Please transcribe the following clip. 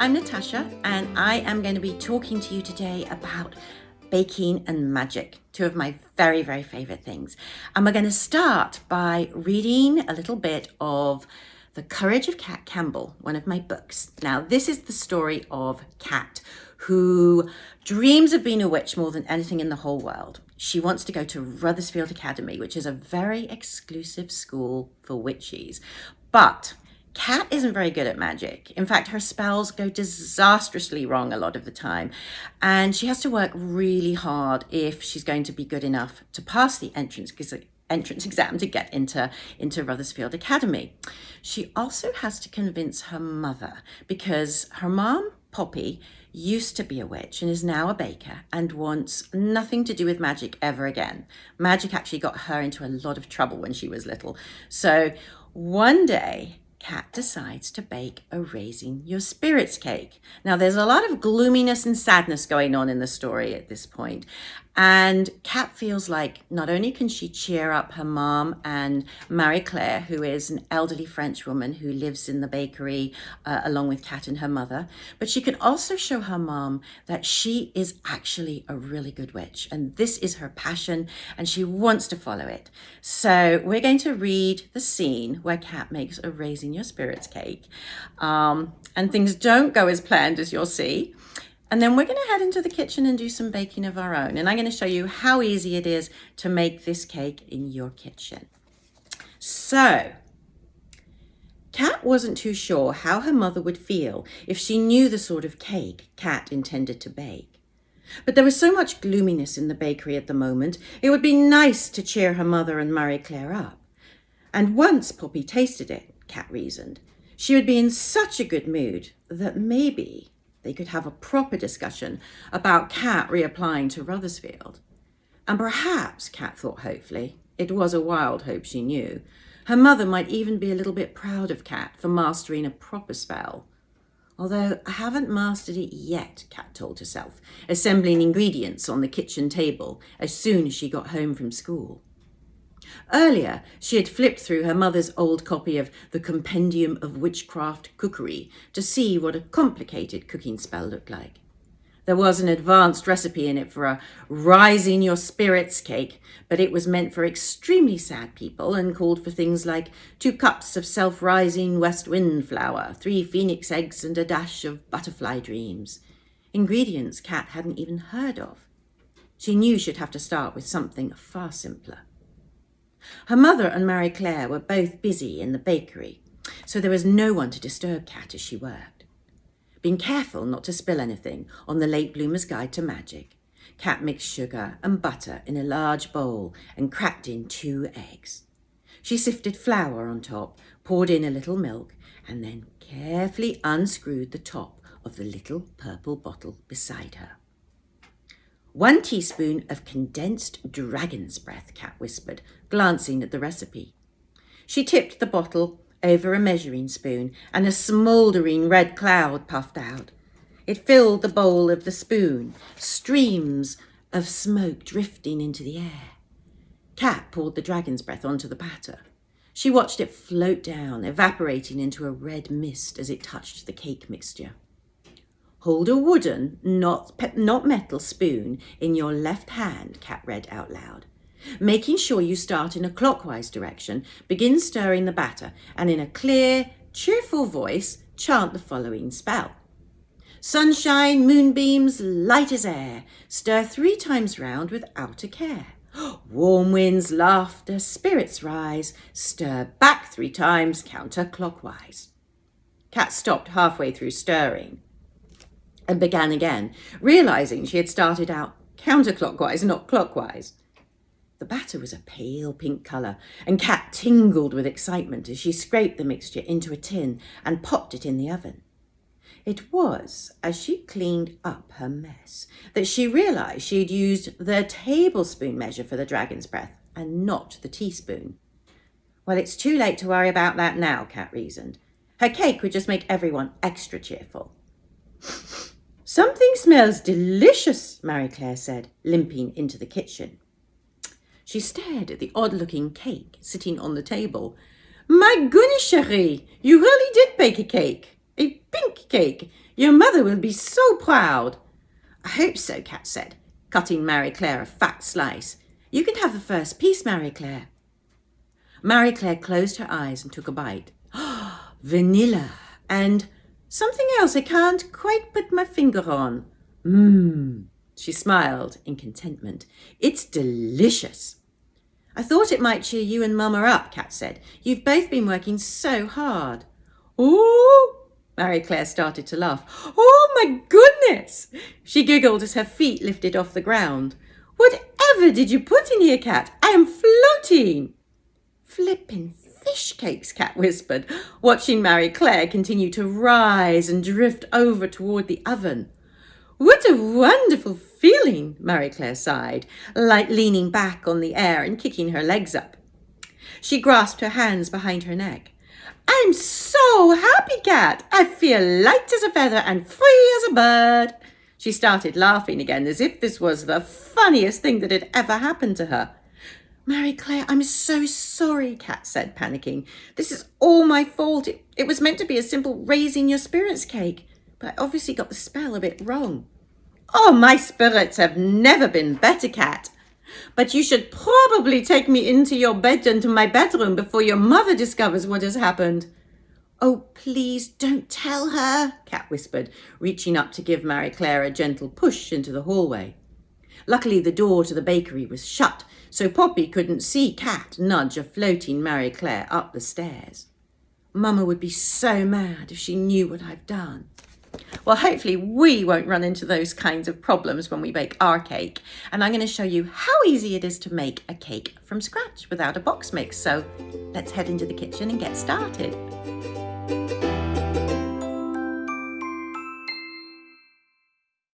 I'm Natasha, and I am going to be talking to you today about baking and magic, two of my very, very favorite things. And we're going to start by reading a little bit of The Courage of Cat Campbell, one of my books. Now, this is the story of Cat, who dreams of being a witch more than anything in the whole world. She wants to go to Rutherfield Academy, which is a very exclusive school for witches. But Cat isn't very good at magic. In fact, her spells go disastrously wrong a lot of the time, and she has to work really hard if she's going to be good enough to pass the entrance exam to get into Rutherfield Academy. She also has to convince her mother, because her mom, Poppy, used to be a witch and is now a baker and wants nothing to do with magic ever again. Magic actually got her into a lot of trouble when she was little. So one day, Cat decides to bake a Raising Your Spirits cake. Now, there's a lot of gloominess and sadness going on in the story at this point. And Cat feels like not only can she cheer up her mom and Marie-Claire, who is an elderly French woman who lives in the bakery along with Cat and her mother, but she can also show her mom that she is actually a really good witch. And this is her passion, and she wants to follow it. So we're going to read the scene where Cat makes a Raising Your Spirits cake. And things don't go as planned, as you'll see. And then we're going to head into the kitchen and do some baking of our own. And I'm going to show you how easy it is to make this cake in your kitchen. So, Cat wasn't too sure how her mother would feel if she knew the sort of cake Cat intended to bake. But there was so much gloominess in the bakery at the moment, it would be nice to cheer her mother and Marie-Claire up. And once Poppy tasted it, Cat reasoned, she would be in such a good mood that maybe they could have a proper discussion about Cat reapplying to Rutherfield. And perhaps, Cat thought hopefully, it was a wild hope she knew, her mother might even be a little bit proud of Cat for mastering a proper spell. Although I haven't mastered it yet, Cat told herself, assembling ingredients on the kitchen table as soon as she got home from school. Earlier, she had flipped through her mother's old copy of the Compendium of Witchcraft Cookery to see what a complicated cooking spell looked like. There was an advanced recipe in it for a Raising Your Spirits cake, but it was meant for extremely sad people and called for things like 2 cups of self-rising west wind flour, 3 phoenix eggs, and a dash of butterfly dreams. Ingredients Cat hadn't even heard of. She knew she'd have to start with something far simpler. Her mother and Marie-Claire were both busy in the bakery, so there was no one to disturb Cat as she worked. Being careful not to spill anything on the Late Bloomer's Guide to Magic, Cat mixed sugar and butter in a large bowl and cracked in 2 eggs. She sifted flour on top, poured in a little milk, and then carefully unscrewed the top of the little purple bottle beside her. 1 teaspoon of condensed dragon's breath, Cat whispered, glancing at the recipe. She tipped the bottle over a measuring spoon, and a smouldering red cloud puffed out. It filled the bowl of the spoon, streams of smoke drifting into the air. Cat poured the dragon's breath onto the batter. She watched it float down, evaporating into a red mist as it touched the cake mixture. Hold a wooden, not metal spoon in your left hand, Cat read out loud. Making sure you start in a clockwise direction, begin stirring the batter, and in a clear, cheerful voice, chant the following spell. Sunshine, moonbeams, light as air, stir 3 times round without a care. Warm winds, laughter, spirits rise, stir back 3 times counterclockwise. Cat stopped halfway through stirring and began again, realizing she had started out counterclockwise, not clockwise. The batter was a pale pink colour, and Cat tingled with excitement as she scraped the mixture into a tin and popped it in the oven. It was as she cleaned up her mess that she realised she had used the tablespoon measure for the dragon's breath and not the teaspoon. Well, it's too late to worry about that now, Cat reasoned. Her cake would just make everyone extra cheerful. Something smells delicious, Marie-Claire said, limping into the kitchen. She stared at the odd-looking cake sitting on the table. My goodness, chérie, you really did bake a cake. A pink cake. Your mother will be so proud. I hope so, Cat said, cutting Marie Claire a fat slice. You can have the first piece, Marie Claire. Marie Claire closed her eyes and took a bite. Vanilla and something else I can't quite put my finger on. She smiled in contentment. It's delicious. I thought it might cheer you and Mama up, Cat said. You've both been working so hard. Oh! Marie Claire started to laugh. Oh my goodness! She giggled as her feet lifted off the ground. Whatever did you put in here, Cat? I am floating. Flippin' fish cakes, Cat whispered, watching Marie Claire continue to rise and drift over toward the oven. What a wonderful feeling, Marie Claire sighed, like leaning back on the air and kicking her legs up. She grasped her hands behind her neck. I'm so happy, Cat. I feel light as a feather and free as a bird. She started laughing again as if this was the funniest thing that had ever happened to her. Marie Claire, I'm so sorry, Cat said, panicking. This is all my fault. It was meant to be a simple raising your spirits cake, but I obviously got the spell a bit wrong. Oh, my spirits have never been better, Cat. But you should probably take me into your bed and to my bedroom before your mother discovers what has happened. Oh, please don't tell her, Cat whispered, reaching up to give Marie Claire a gentle push into the hallway. Luckily, the door to the bakery was shut, so Poppy couldn't see Cat nudge a floating Marie Claire up the stairs. Mama would be so mad if she knew what I've done. Well, hopefully we won't run into those kinds of problems when we bake our cake. And I'm going to show you how easy it is to make a cake from scratch without a box mix. So let's head into the kitchen and get started.